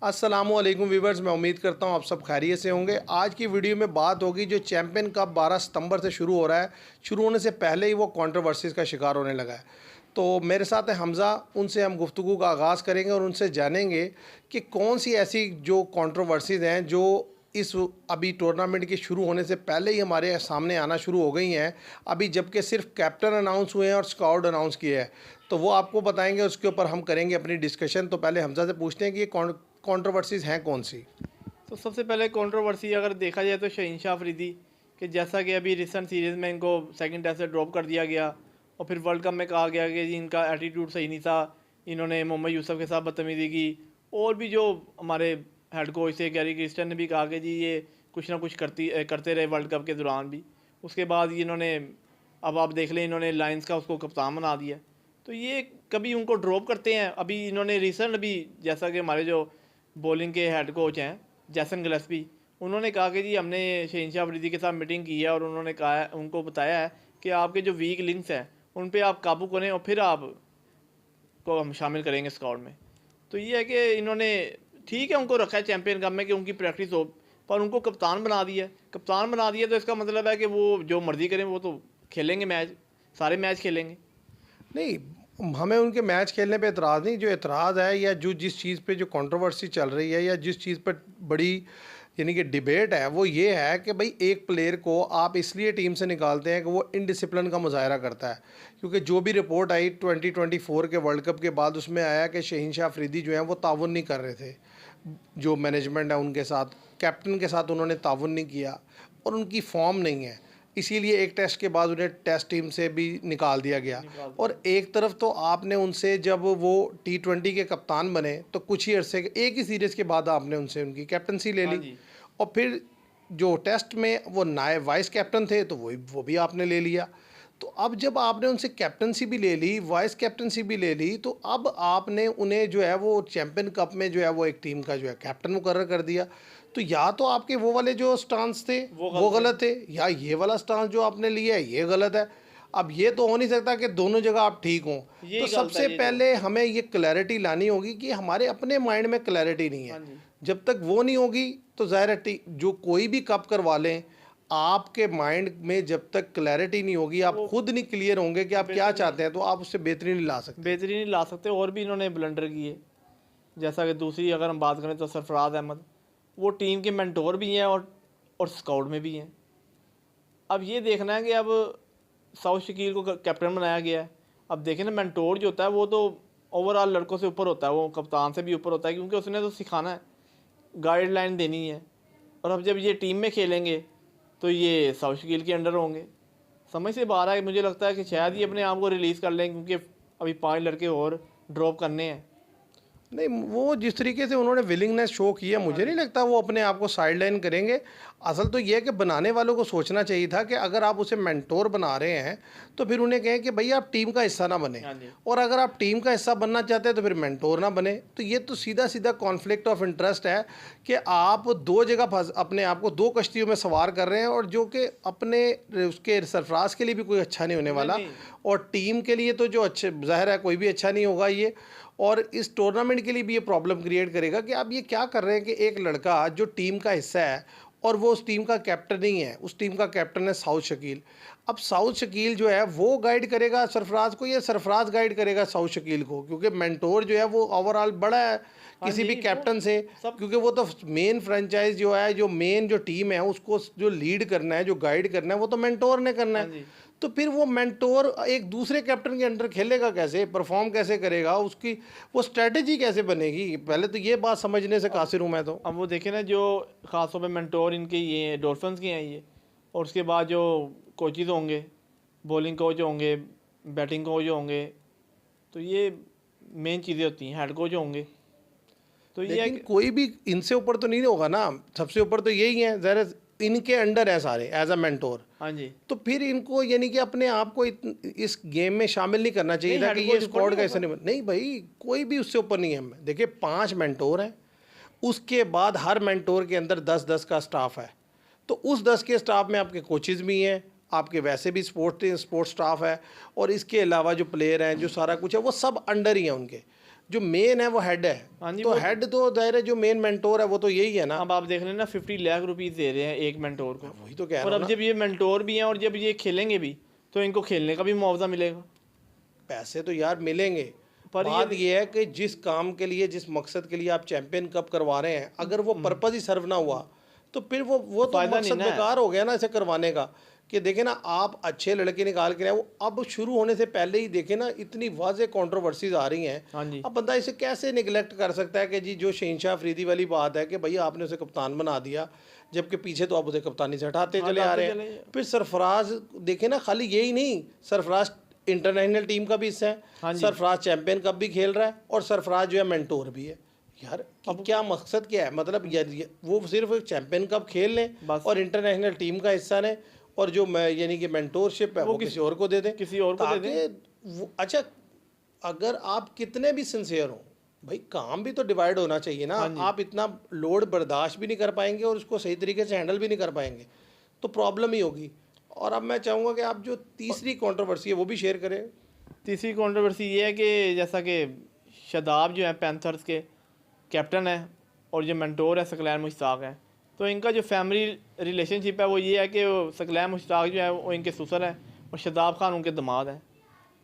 अस्सलामुअलैकुम वीवर्स, मैं उम्मीद करता हूँ आप सब खैरियत से होंगे। आज की वीडियो में बात होगी जो चैंपियन कप 12 सितंबर से शुरू हो रहा है। शुरू होने से पहले ही वो कंट्रोवर्सीज़ का शिकार होने लगा है। तो मेरे साथ है हमज़ा, उनसे हम गुफ्तगू का आगाज़ करेंगे और उनसे जानेंगे कि कौन सी ऐसी जो कंट्रोवर्सीज़ हैं जो इस अभी टूर्नामेंट के शुरू होने से पहले ही हमारे सामने आना शुरू हो गई हैं। अभी जबकि सिर्फ कैप्टन अनाउंस हुए हैं और स्क्वाड अनाउंस किए हैं, तो वो आपको बताएंगे, उसके ऊपर हम करेंगे अपनी डिस्कशन। तो पहले हमज़ा से पूछते हैं कि ये कंट्रोवर्सीज़ हैं कौन सी। तो सबसे पहले कंट्रोवर्सी अगर देखा जाए तो शहीन अफरीदी कि जैसा कि अभी रिसेंट सीरीज़ में इनको सेकंड टेस्ट से ड्रॉप कर दिया गया और फिर वर्ल्ड कप में कहा गया कि जी इनका एटीट्यूड सही नहीं था, इन्होंने मोहम्मद यूसुफ के साथ बदतमीज़ी की। और भी जो हमारे हेड कोच थे गैरी क्रिस्टन ने भी कहा कि जी ये कुछ ना कुछ करते रहे वर्ल्ड कप के दौरान भी। उसके बाद इन्होंने, अब आप देख लें, इन्होंने लायंस का उसको कप्तान बना दिया। तो ये कभी उनको ड्रॉप करते हैं। अभी इन्होंने रिसेंट अभी, जैसा कि हमारे जो बॉलिंग के हेड कोच हैं जैसन गिलस्पी, उन्होंने कहा कि जी हमने शहनशाह अफरीदी के साथ मीटिंग की है और उन्होंने कहा है, उनको बताया है कि आपके जो वीक लिंक्स हैं उन पे आप काबू करें और फिर आप को हम शामिल करेंगे स्क्वाड में। तो ये है कि इन्होंने, ठीक है, उनको रखा है चैंपियन कप में कि उनकी प्रैक्टिस हो, पर उनको कप्तान बना दिया। कप्तान बना दिया तो इसका मतलब है कि वो जो मर्ज़ी करें, वो तो खेलेंगे मैच, सारे मैच खेलेंगे। नहीं, हमें उनके मैच खेलने पे एतराज़ नहीं। जो एतराज़ है या जो जिस चीज़ पे जो कंट्रोवर्सी चल रही है या जिस चीज़ पर बड़ी यानी कि डिबेट है, वो ये है कि भाई एक प्लेयर को आप इसलिए टीम से निकालते हैं कि वो इनडिसिप्लिन का मुजाहरा करता है। क्योंकि जो भी रिपोर्ट आई 2024 के वर्ल्ड कप के बाद, उसमें आया कि शहीन अफरीदी जो हैं वो ताउन नहीं कर रहे थे, जो मैनेजमेंट है उनके साथ, कैप्टन के साथ उन्होंने ताउन नहीं किया और उनकी फॉर्म नहीं है। इसीलिए एक टेस्ट के बाद उन्हें टेस्ट टीम से भी निकाल दिया गया। और एक तरफ तो आपने उनसे, जब वो T20 के कप्तान बने तो कुछ ही अरसे एक ही सीरीज़ के बाद आपने उनसे उनकी कैप्टनसी ले हाँ ली। जी। और फिर जो टेस्ट में वो नायब वाइस कैप्टन थे तो वो भी आपने ले लिया। तो अब जब आपने उनसे कैप्टनसी भी ले ली, वाइस कैप्टनसी भी ले ली, तो अब आपने उन्हें जो है वो चैम्पियन कप में जो है वो एक टीम का जो है कैप्टन मुकर्रर कर दिया। तो या तो आपके वो वाले जो स्टांस थे वो वो गलत थे, या ये वाला स्टांस जो आपने लिया है ये गलत है। अब ये तो हो नहीं सकता कि दोनों जगह आप ठीक हों। तो यही गलत सबसे है ये तो। पहले हमें ये क्लैरिटी लानी होगी कि हमारे अपने माइंड में क्लैरिटी नहीं हाँ है। जी। जब तक वो नहीं होगी तो ज़ाहिर है जो कोई भी कप करवा लें, आपके माइंड में जब तक क्लैरिटी नहीं होगी, आप वो खुद नहीं क्लियर होंगे कि आप क्या बेहतरीन चाहते हैं, तो आप उससे बेहतरी नहीं ला सकते। बेहतरीन नहीं ला सकते। और भी इन्होंने ब्लंडर किए, जैसा कि दूसरी अगर हम बात करें तो सरफराज अहमद, वो टीम के मेंटोर भी हैं और स्काउट में भी हैं। अब ये देखना है कि अब साउथ शकील को कैप्टन बनाया गया है। अब देखें ना, मेंटोर जो होता है वो तो ओवरऑल लड़कों से ऊपर होता है, वो कप्तान से भी ऊपर होता है, क्योंकि उसने तो सिखाना है, गाइडलाइन देनी है। और अब जब ये टीम में खेलेंगे तो ये साउथ शकील के अंडर होंगे। समझ से बाहर है। मुझे लगता है कि शायद ही अपने आप को रिलीज़ कर लें, क्योंकि अभी 5 लड़के और ड्रॉप करने हैं। नहीं, वो जिस तरीके से उन्होंने विलिंगनेस शो की है, हाँ मुझे नहीं जी। लगता वो अपने आप को साइड लाइन करेंगे। असल तो ये है कि बनाने वालों को सोचना चाहिए था कि अगर आप उसे मेंटोर बना रहे हैं तो फिर उन्हें कहें कि भैया आप टीम का हिस्सा ना बने, हाँ जी। और अगर आप टीम का हिस्सा बनना चाहते हैं तो फिर मेंटोर ना बने। तो ये तो सीधा सीधा कॉन्फ्लिक्ट ऑफ इंटरेस्ट है कि आप दो जगह अपने आप को दो कश्तियों में सवार कर रहे हैं, और जो कि अपने उसके सरफराज के लिए भी कोई अच्छा नहीं होने नहीं वाला, नहीं। और टीम के लिए तो जो अच्छे, ज़ाहिर है कोई भी अच्छा नहीं होगा ये। और इस टूर्नामेंट के लिए भी ये प्रॉब्लम क्रिएट करेगा कि आप ये क्या कर रहे हैं कि एक लड़का जो टीम का हिस्सा है और वो उस टीम का कैप्टन नहीं है, उस टीम का कैप्टन है साउथ शकील। अब साउथ शकील जो है वो गाइड करेगा सरफराज को, या सरफराज गाइड करेगा साउथ शकील को? क्योंकि मेंटोर जो है वो ओवरऑल बड़ा है हाँ किसी भी जी। वो कैप्टन से, सब। क्योंकि वो तो मेन फ्रेंचाइज जो है, जो मेन जो टीम है उसको जो लीड करना है, जो गाइड करना है, वो तो मेंटोर ने करना हाँ है। जी। तो फिर वो मेंटोर एक दूसरे कैप्टन के अंडर खेलेगा कैसे, परफॉर्म कैसे करेगा, उसकी वो स्ट्रेटजी कैसे बनेगी? पहले तो ये बात समझने से कासिर हूँ मैं तो। अब वो देखें ना, जो ख़ासतौर पे मेंटोर इनके ये डॉल्फिन्स के हैं ये, और उसके बाद जो कोचेज़ होंगे, बॉलिंग कोच होंगे, बैटिंग कोच होंगे, तो ये मेन चीज़ें होती हैं। हेड कोच होंगे। तो ये है लेकिन कि कोई भी इनसे ऊपर तो नहीं होगा ना, सबसे ऊपर तो यही है, ज़रा इनके अंडर है सारे एज अ मेंटोर। हाँ जी। तो फिर इनको यानी कि अपने आप को इस गेम में शामिल नहीं करना चाहिए नहीं, था हेड कि ये कोच ऊपर स्क्वाड नहीं का हिस्सा होगा। नहीं नहीं भाई, कोई भी उससे ऊपर नहीं है। देखिए 5 मेंटोर हैं, उसके बाद हर मेंटोर के अंदर 10-10 का स्टाफ है। तो उस 10 के स्टाफ में आपके कोचेज़ भी हैं, आपके वैसे भी स्पोर्ट स्टाफ है, और इसके अलावा जो प्लेयर हैं, जो सारा कुछ है, वो सब अंडर ही हैं उनके। जो मेन है वो हेड है। हाँ जी, तो हेड तो दायरे जो मेन मेंटोर है वो तो यही है ना। अब आप देख लें ना 50 लाख रुपीस दे रहे हैं एक मेंटोर को, वही तो कह और रहा हूँ अब ना, जब ये मेंटोर भी हैं और जब ये खेलेंगे भी तो इनको खेलने का भी मुआवजा मिलेगा। पैसे तो यार मिलेंगे। पर बात ये ये है कि जिस काम के लिए, जिस मकसद के लिए आप चैंपियन कप करवा रहे हैं, अगर वो पर्पज ही सर्व ना हुआ तो फिर वो तो फायदा नहीं मकसद ना है। बेकार हो गया ना इसे करवाने का। कि देखे ना, आप अच्छे लड़के निकाल के लाए, वो अब शुरू होने से पहले ही देखे ना इतनी वाज़ेह कंट्रोवर्सीज आ रही हैं। हाँ जी, अब बंदा इसे कैसे निगलेक्ट कर सकता है कि जी जो शहनशाह अफरीदी वाली बात है कि भैया आपने उसे कप्तान बना दिया, जबकि पीछे तो आप उसे कप्तानी से हटाते चले आ रहे हैं। फिर सरफराज देखे ना, खाली यही नहीं, सरफराज इंटरनेशनल टीम का भी हिस्सा हाँ है, जी। सरफराज चैंपियन कप भी खेल रहा है, और सरफराज जो है मेंटोर भी है। यार अब क्या मकसद क्या है? मतलब वो सिर्फ चैंपियन कप खेल लें बस और इंटरनेशनल टीम का हिस्सा लें, और जो मैं यानी कि मेंटोरशिप है वो किसी और को दे दें, किसी और को दे दें। ताकि अच्छा, अगर आप कितने भी सिंसियर हो भाई, काम भी तो डिवाइड होना चाहिए ना। हाँ जी, आप इतना लोड बर्दाश्त भी नहीं कर पाएंगे और उसको सही तरीके से हैंडल भी नहीं कर पाएंगे तो प्रॉब्लम ही होगी। और अब मैं चाहूँगा कि आप जो तीसरी कंट्रोवर्सी है वो भी शेयर करें। तीसरी कंट्रोवर्सी ये है कि जैसा कि शादाब जो है पैंथर्स के कैप्टन है और जो मेंटोर है सकलैन मुश्ताक है, तो इनका जो फैमिली रिलेशनशिप है वो ये है कि सकलैन मुश्ताक जो है वो इनके ससुर हैं और शादाब खान उनके दामाद हैं।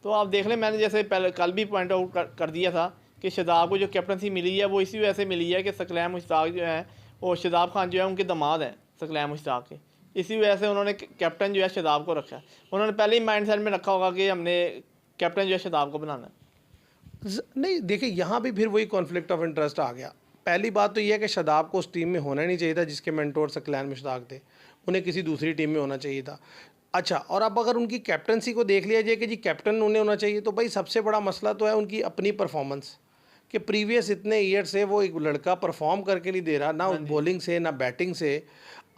तो आप देख लें, मैंने जैसे पहले कल भी पॉइंट आउट कर दिया था कि शादाब को जो कैप्टनसी मिली है वो इसी वजह से मिली है कि सकलैन मुश्ताक जो है और शादाब खान जो है उनके दामाद हैं सकलैन मुश्ताक के। इसी वजह से उन्होंने कैप्टन जो है शादाब को रखा है। उन्होंने पहले ही माइंड सेट में रखा होगा कि हमने कैप्टन जो है शादाब को बनाना है। नहीं देखिए, यहाँ भी फिर वही कॉन्फ्लिक्ट ऑफ इंटरेस्ट आ गया। पहली बात तो ये है कि शादाब को उस टीम में होना नहीं चाहिए था जिसके मेंटोर सकलैन मुश्ताक थे, उन्हें किसी दूसरी टीम में होना चाहिए था। अच्छा, और अब अगर उनकी कैप्टनसी को देख लिया जाए कि जी कैप्टन उन्हें होना चाहिए, तो भाई सबसे बड़ा मसला तो है उनकी अपनी परफॉर्मेंस, कि प्रीवियस इतने ईयर से वो एक लड़का परफॉर्म करके नहीं दे रहा, ना बॉलिंग से ना बैटिंग से,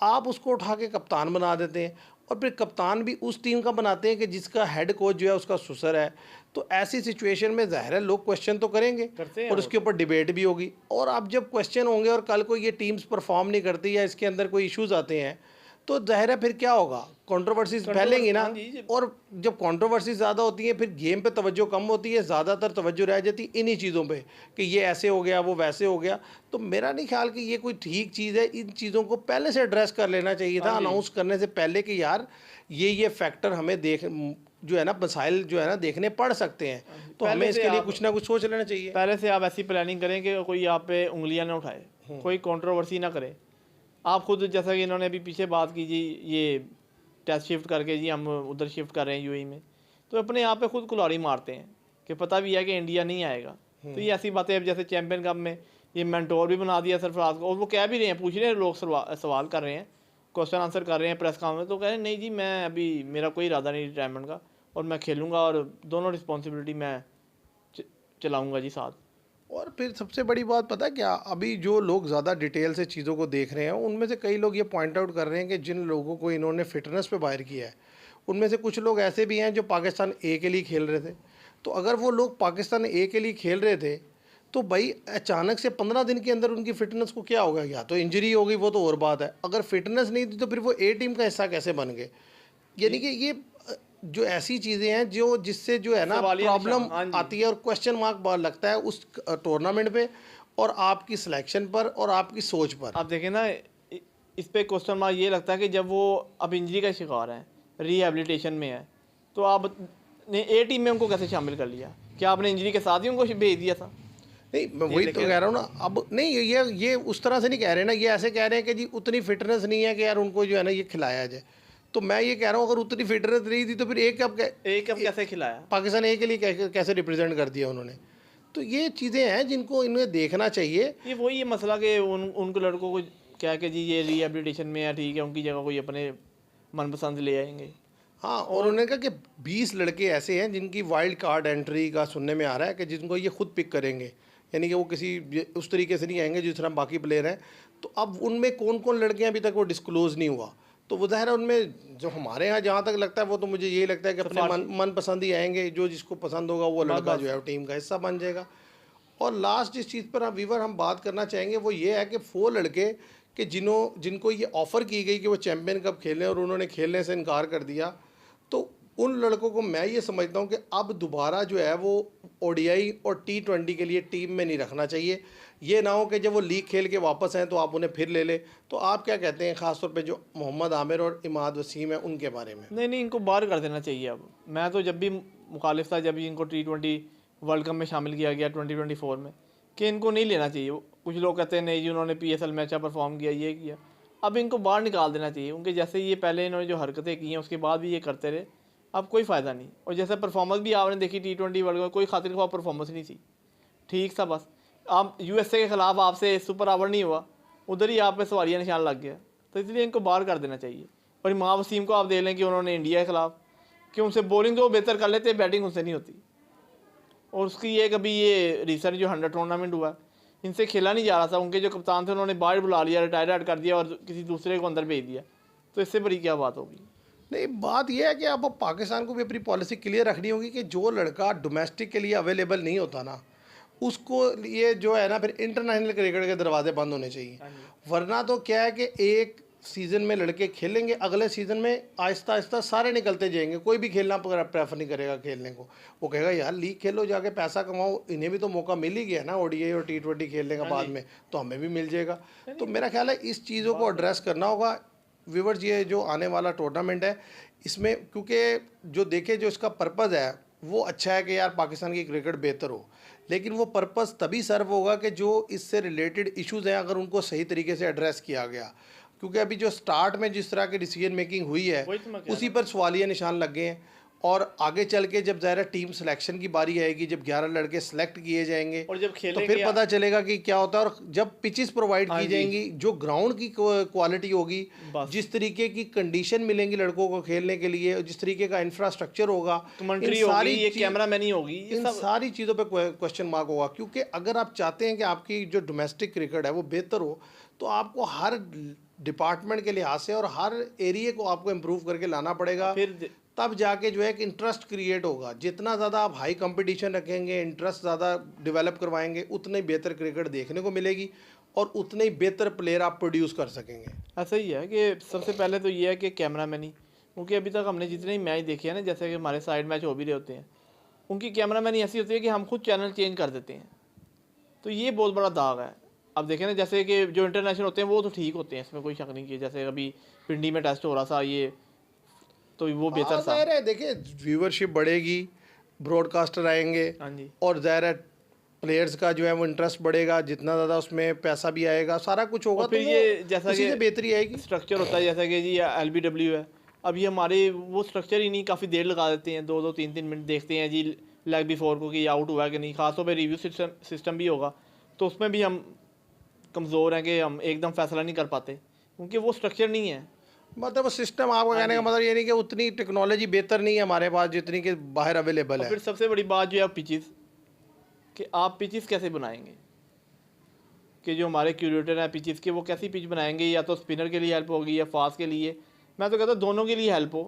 आप उसको उठा के कप्तान बना देते हैं, और फिर कप्तान भी उस टीम का बनाते हैं कि जिसका हेड कोच जो है उसका ससुर है। तो ऐसी सिचुएशन में ज़ाहिर है लोग क्वेश्चन तो करेंगे करते हैं और वो उसके ऊपर डिबेट भी होगी। और अब जब क्वेश्चन होंगे और कल को ये टीम्स परफॉर्म नहीं करती या इसके अंदर कोई इश्यूज आते हैं, तो ज़ाहिर है फिर क्या होगा, कंट्रोवर्सीज फैलेंगी ना। हाँ जी, और जब कंट्रोवर्सी ज़्यादा होती है फिर गेम पे तवज्जो कम होती है, ज़्यादातर तवज्जो रह जाती है इन्हीं चीज़ों पे कि ये ऐसे हो गया वो वैसे हो गया। तो मेरा नहीं ख्याल कि ये कोई ठीक चीज़ है। इन चीज़ों को पहले से एड्रेस कर लेना चाहिए था, अनाउंस करने से पहले कि यार ये फैक्टर हमें देख जो है ना, मसाइल जो है ना देखने पड़ सकते हैं, तो पहले हमें से इसके लिए आप- कुछ ना कुछ सोच लेना चाहिए। पहले से आप ऐसी प्लानिंग करें कि कोई आप पे उंगलियां ना उठाए, कोई कंट्रोवर्सी ना करे। आप खुद जैसा कि इन्होंने अभी पीछे बात की जी, ये टेस्ट शिफ्ट करके जी हम उधर शिफ्ट कर रहे हैं यूएई में, तो अपने आप पे खुद कुल्हाड़ी मारते हैं कि पता भी है कि इंडिया नहीं आएगा। तो ये ऐसी बातें, अब जैसे चैंपियन कप में ये मेंटोर भी बना दिया सरफराज को, और वो कह भी रहे हैं, पूछ रहे हैं लोग, सवाल कर रहे हैं, क्वेश्चन आंसर कर रहे हैं प्रेस कॉन्फ्रेंस, तो कह रहे हैं नहीं जी मैं अभी, मेरा कोई इरादा नहीं रिटायरमेंट का, और मैं खेलूँगा और दोनों रिस्पॉन्सिबिलिटी मैं चलाऊँगा जी साथ। और फिर सबसे बड़ी बात पता है क्या, अभी जो लोग ज़्यादा डिटेल से चीज़ों को देख रहे हैं उनमें से कई लोग ये पॉइंट आउट कर रहे हैं कि जिन लोगों को इन्होंने फिटनेस पे बाहर किया है, उनमें से कुछ लोग ऐसे भी हैं जो पाकिस्तान ए के लिए खेल रहे थे। तो अगर वो लोग पाकिस्तान ए के लिए खेल रहे थे, तो भाई अचानक से 15 दिन के अंदर उनकी फ़िटनेस को क्या होगा, या तो इंजरी हो गई, वो तो और बात है। अगर फिटनेस नहीं थी तो फिर वो ए टीम का हिस्सा कैसे बन गए? यानी कि ये जो ऐसी चीज़ें हैं जो जिससे जो है ना सवालिया निशान, प्रॉब्लम हाँ जी। आती है और क्वेश्चन मार्क बार लगता है उस टूर्नामेंट पे और आपकी सिलेक्शन पर और आपकी सोच पर। आप देखें ना, इस पे क्वेश्चन मार्क ये लगता है कि जब वो अब इंजरी का शिकार है, रिहेबिलिटेशन में है, तो आप ने ए टीम में उनको कैसे शामिल कर लिया? क्या आपने इंजरी के साथ ही उनको भेज दिया था? नहीं, मैं वही तो कह रहा हूँ ना। अब नहीं, ये उस तरह से नहीं कह रहे ना, ये ऐसे कह रहे हैं कि जी उतनी फिटनेस नहीं है कि यार उनको जो है ना ये खिलाया जाए। तो मैं ये कह रहा हूँ अगर उतनी फिटनेस नहीं थी तो फिर एक कप एक कप कैसे खिलाया? पाकिस्तान ए के लिए कैसे रिप्रेजेंट कर दिया उन्होंने? तो ये चीज़ें हैं जिनको इन्हें देखना चाहिए। ये वही है मसला कि उनको लड़कों को क्या कि जी ये रिहेबिलिटेशन में है, ठीक है, उनकी जगह कोई अपने मनपसंद ले आएंगे। हाँ, और उन्होंने कहा कि 20 लड़के ऐसे हैं जिनकी वाइल्ड कार्ड एंट्री का सुनने में आ रहा है कि जिनको ये खुद पिक करेंगे, यानी कि वो किसी उस तरीके से नहीं आएंगे जिस तरह बाकी प्लेयर हैं। तो अब उनमें कौन कौन लड़के हैं अभी तक वो डिस्क्लोज़ नहीं हुआ। तो वो ज़ाहिर है उनमें जो हमारे यहाँ जहाँ तक लगता है वो तो मुझे यही लगता है कि अपने मन पसंद ही आएंगे, जो जिसको पसंद होगा वो लड़का जो है वो टीम का हिस्सा बन जाएगा। और लास्ट जिस चीज़ पर हम बात करना चाहेंगे वो ये है कि 4 लड़के कि जिनको ये ऑफ़र की गई कि वो चैम्पियन कप खेलें और उन्होंने खेलने से इनकार कर दिया। तो उन लड़कों को मैं ये समझता हूँ कि अब दोबारा जो है वो ओडीआई और टी20 के लिए टीम में नहीं रखना चाहिए। ये ना हो कि जब वो लीग खेल के वापस आएँ तो आप उन्हें फिर ले लें। तो आप क्या कहते हैं ख़ास तौर पे जो मोहम्मद आमिर और इमाद वसीम है उनके बारे में? नहीं नहीं, इनको बाहर कर देना चाहिए अब। मैं तो जब भी मुखालिफ था, जब भी इनको T20 वर्ल्ड कप में शामिल किया गया 2024 में, कि इनको नहीं लेना चाहिए। कुछ लोग कहते हैं नहीं जी उन्होंने PSL में अच्छा परफॉर्म किया, ये किया। अब इनको बाहर निकाल देना चाहिए, क्योंकि जैसे ये पहले इन्होंने जो हरकतें की हैं उसके बाद भी ये करते रहे, अब कोई फ़ायदा नहीं। और जैसे परफॉर्मेंस भी आपने देखी T20 वर्ल्ड कप, कोई खातिर ख्वाह परफॉर्मेंस नहीं थी, ठीक था बस। आप USA के ख़िलाफ़ आपसे सुपर ओवर नहीं हुआ, उधर ही आप पे सवालिया निशान लग गया, तो इसलिए इनको बाहर कर देना चाहिए। और इमाम वसीम को आप देख लें कि उन्होंने इंडिया के ख़िलाफ़ कि उनसे बॉलिंग तो वो बेहतर कर लेते, बैटिंग उनसे नहीं होती। और उसकी ये कभी ये रिसेंट जो 100 टूर्नामेंट हुआ, इनसे खेला नहीं जा रहा था, उनके जो कप्तान थे उन्होंने बाहर बुला लिया, रिटायर्ड कर दिया और किसी दूसरे को अंदर भेज दिया, तो इससे बड़ी क्या बात होगी। नहीं, बात यह है कि अब पाकिस्तान को भी अपनी पॉलिसी क्लियर रखनी होगी कि जो लड़का डोमेस्टिक के लिए अवेलेबल नहीं होता ना, उसको ये जो है ना फिर इंटरनेशनल क्रिकेट के दरवाजे बंद होने चाहिए। वरना तो क्या है कि एक सीज़न में लड़के खेलेंगे, अगले सीज़न में आहिस्ता आहिस्ता सारे निकलते जाएंगे, कोई भी खेलना प्रेफर नहीं करेगा खेलने को। वो कहेगा यार लीग खेलो, जाके पैसा कमाओ, इन्हें भी तो मौका मिल ही गया ना ओडीआई और T20 खेलने का बाद में, तो हमें भी मिल जाएगा। तो मेरा ख्याल है इस चीज़ों को एड्रेस करना होगा। व्यूवर्स, ये जो आने वाला टूर्नामेंट है इसमें क्योंकि जो देखे जो इसका पर्पज़ है वो अच्छा है कि यार पाकिस्तान की क्रिकेट बेहतर हो, लेकिन वो पर्पज़ तभी सर्व होगा कि जो इससे रिलेटेड इश्यूज़ हैं अगर उनको सही तरीके से एड्रेस किया गया। क्योंकि अभी जो स्टार्ट में जिस तरह की डिसीजन मेकिंग हुई है वही तो मैं कह उसी पर सवालिया निशान लग गए हैं। और आगे चल के जब ज़ाहिर टीम सिलेक्शन की बारी आएगी, जब 11 लड़के सेलेक्ट किए जाएंगे और जब तो खेलेंगे फिर पता चलेगा कि क्या होता है। और जब पिचेस प्रोवाइड की जाएंगी, जो ग्राउंड की क्वालिटी होगी, बस। जिस तरीके की कंडीशन मिलेंगी लड़कों को खेलने के लिए, जिस तरीके का इंफ्रास्ट्रक्चर होगा, कमेंट्री इन होगी, सारी ये चीज- कैमरामैन ही होगी, ये इन सब सारी चीज़ों पे क्वेश्चन मार्क होगा। क्योंकि अगर आप चाहते हैं कि आपकी जो डोमेस्टिक क्रिकेट है वो बेहतर हो, तो आपको हर डिपार्टमेंट के लिहाज से और हर एरिए को आपको इम्प्रूव करके लाना पड़ेगा। फिर तब जाके जो है एक इंटरेस्ट क्रिएट होगा। जितना ज़्यादा आप हाई कंपटीशन रखेंगे, इंटरेस्ट ज़्यादा डेवलप करवाएंगे, उतनी ही बेहतर क्रिकेट देखने को मिलेगी और उतने ही बेहतर प्लेयर आप प्रोड्यूस कर सकेंगे। ऐसा ही है कि सबसे पहले तो ये है कि कैमरामैन ही, क्योंकि अभी तक हमने जितने ही मैच देखे हैं ना, जैसे कि हमारे साइड मैच हो भी रहे होते हैं, उनकी कैमरामैन ही ऐसी होती है कि हम खुद चैनल चेंज कर देते हैं, तो ये बहुत बड़ा दाग है। अब देखें ना, जैसे कि जो इंटरनेशनल होते हैं वो तो ठीक होते हैं, इसमें कोई शक नहीं किया। जैसे अभी पिंडी में टेस्ट हो रहा था ये, तो वो बेहतर था। ज़ाहिर है, देखिए व्यूवरशिप बढ़ेगी, ब्रॉडकास्टर आएंगे हाँ जी। और ज़ाहिर है प्लेयर्स का जो है वो इंटरेस्ट बढ़ेगा, जितना ज़्यादा उसमें पैसा भी आएगा, सारा कुछ होगा, और फिर तो ये जैसा उसी कि से बेहतरी आएगी। स्ट्रक्चर होता है, जैसा कि जी LBW है, अब ये हमारे वो स्ट्रक्चर ही नहीं, काफ़ी देर लगा देते हैं, 2-2 3-3 मिनट देखते हैं जी लेग बिफोर को कि आउट हुआ है कि नहीं। खासतौर पर रिव्यू सिस्टम भी होगा, तो उसमें भी हम कमज़ोर हैं कि हम एकदम फैसला नहीं कर पाते, क्योंकि वो स्ट्रक्चर नहीं है। मतलब सिस्टम, आपका कहने का मतलब ये नहीं कि उतनी टेक्नोलॉजी बेहतर नहीं है हमारे पास जितनी कि बाहर अवेलेबल और है। फिर सबसे बड़ी बात जो है पिचेस, कि आप पिचेस कैसे बनाएंगे, कि जो हमारे क्यूरेटर हैं पिचेस के, वो कैसी पिच बनाएंगे, या तो स्पिनर के लिए हेल्प होगी या फास्ट के लिए। मैं तो कहता हूँ दोनों के लिए हेल्प हो।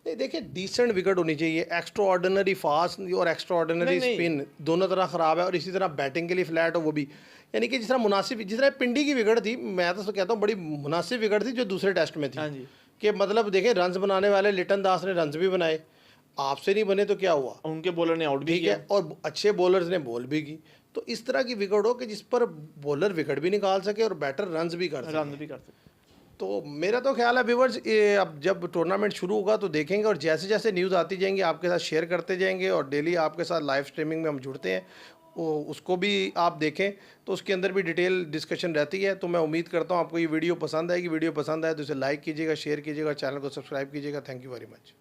नहीं, देखिए डिसेंट विकेट होनी चाहिए, एक्स्ट्रा ऑर्डिनरी फास्ट और एक्स्ट्रा ऑर्डिनरी नहीं, नहीं। स्पिन दोनों तरह ख़राब है, और इसी तरह बैटिंग के लिए फ्लैट हो वो भी, यानी कि जिस तरह मुनासिब, जिस तरह पिंडी की विकेट थी, मैं तो कहता हूँ बड़ी मुनासिब विकेट थी जो दूसरे टेस्ट में थी। हाँ जी। कि मतलब देखें रन्स बनाने वाले लिटन दास ने रन्स भी बनाए, आपसे नहीं बने तो क्या हुआ, उनके बॉलर ने आउट भी ठीक किया। है, और अच्छे बॉलर्स ने बॉल भी की। तो इस तरह की विकेट हो कि जिस पर बॉलर विकेट भी निकाल सके और बैटर रन्स भी कर सके। रन भी कर सकते। तो मेरा तो ख्याल है व्यूवर्स, ये अब जब टूर्नामेंट शुरू होगा तो देखेंगे, और जैसे जैसे न्यूज़ आती जाएंगी आपके साथ शेयर करते जाएंगे, और डेली आपके साथ लाइव स्ट्रीमिंग में हम जुड़ते हैं, उसको भी आप देखें, तो उसके अंदर भी डिटेल डिस्कशन रहती है। तो मैं उम्मीद करता हूँ आपको ये वीडियो पसंद आएगी। वीडियो पसंद आए तो इसे लाइक कीजिएगा, शेयर कीजिएगा, चैनल को सब्सक्राइब कीजिएगा। Thank you very much.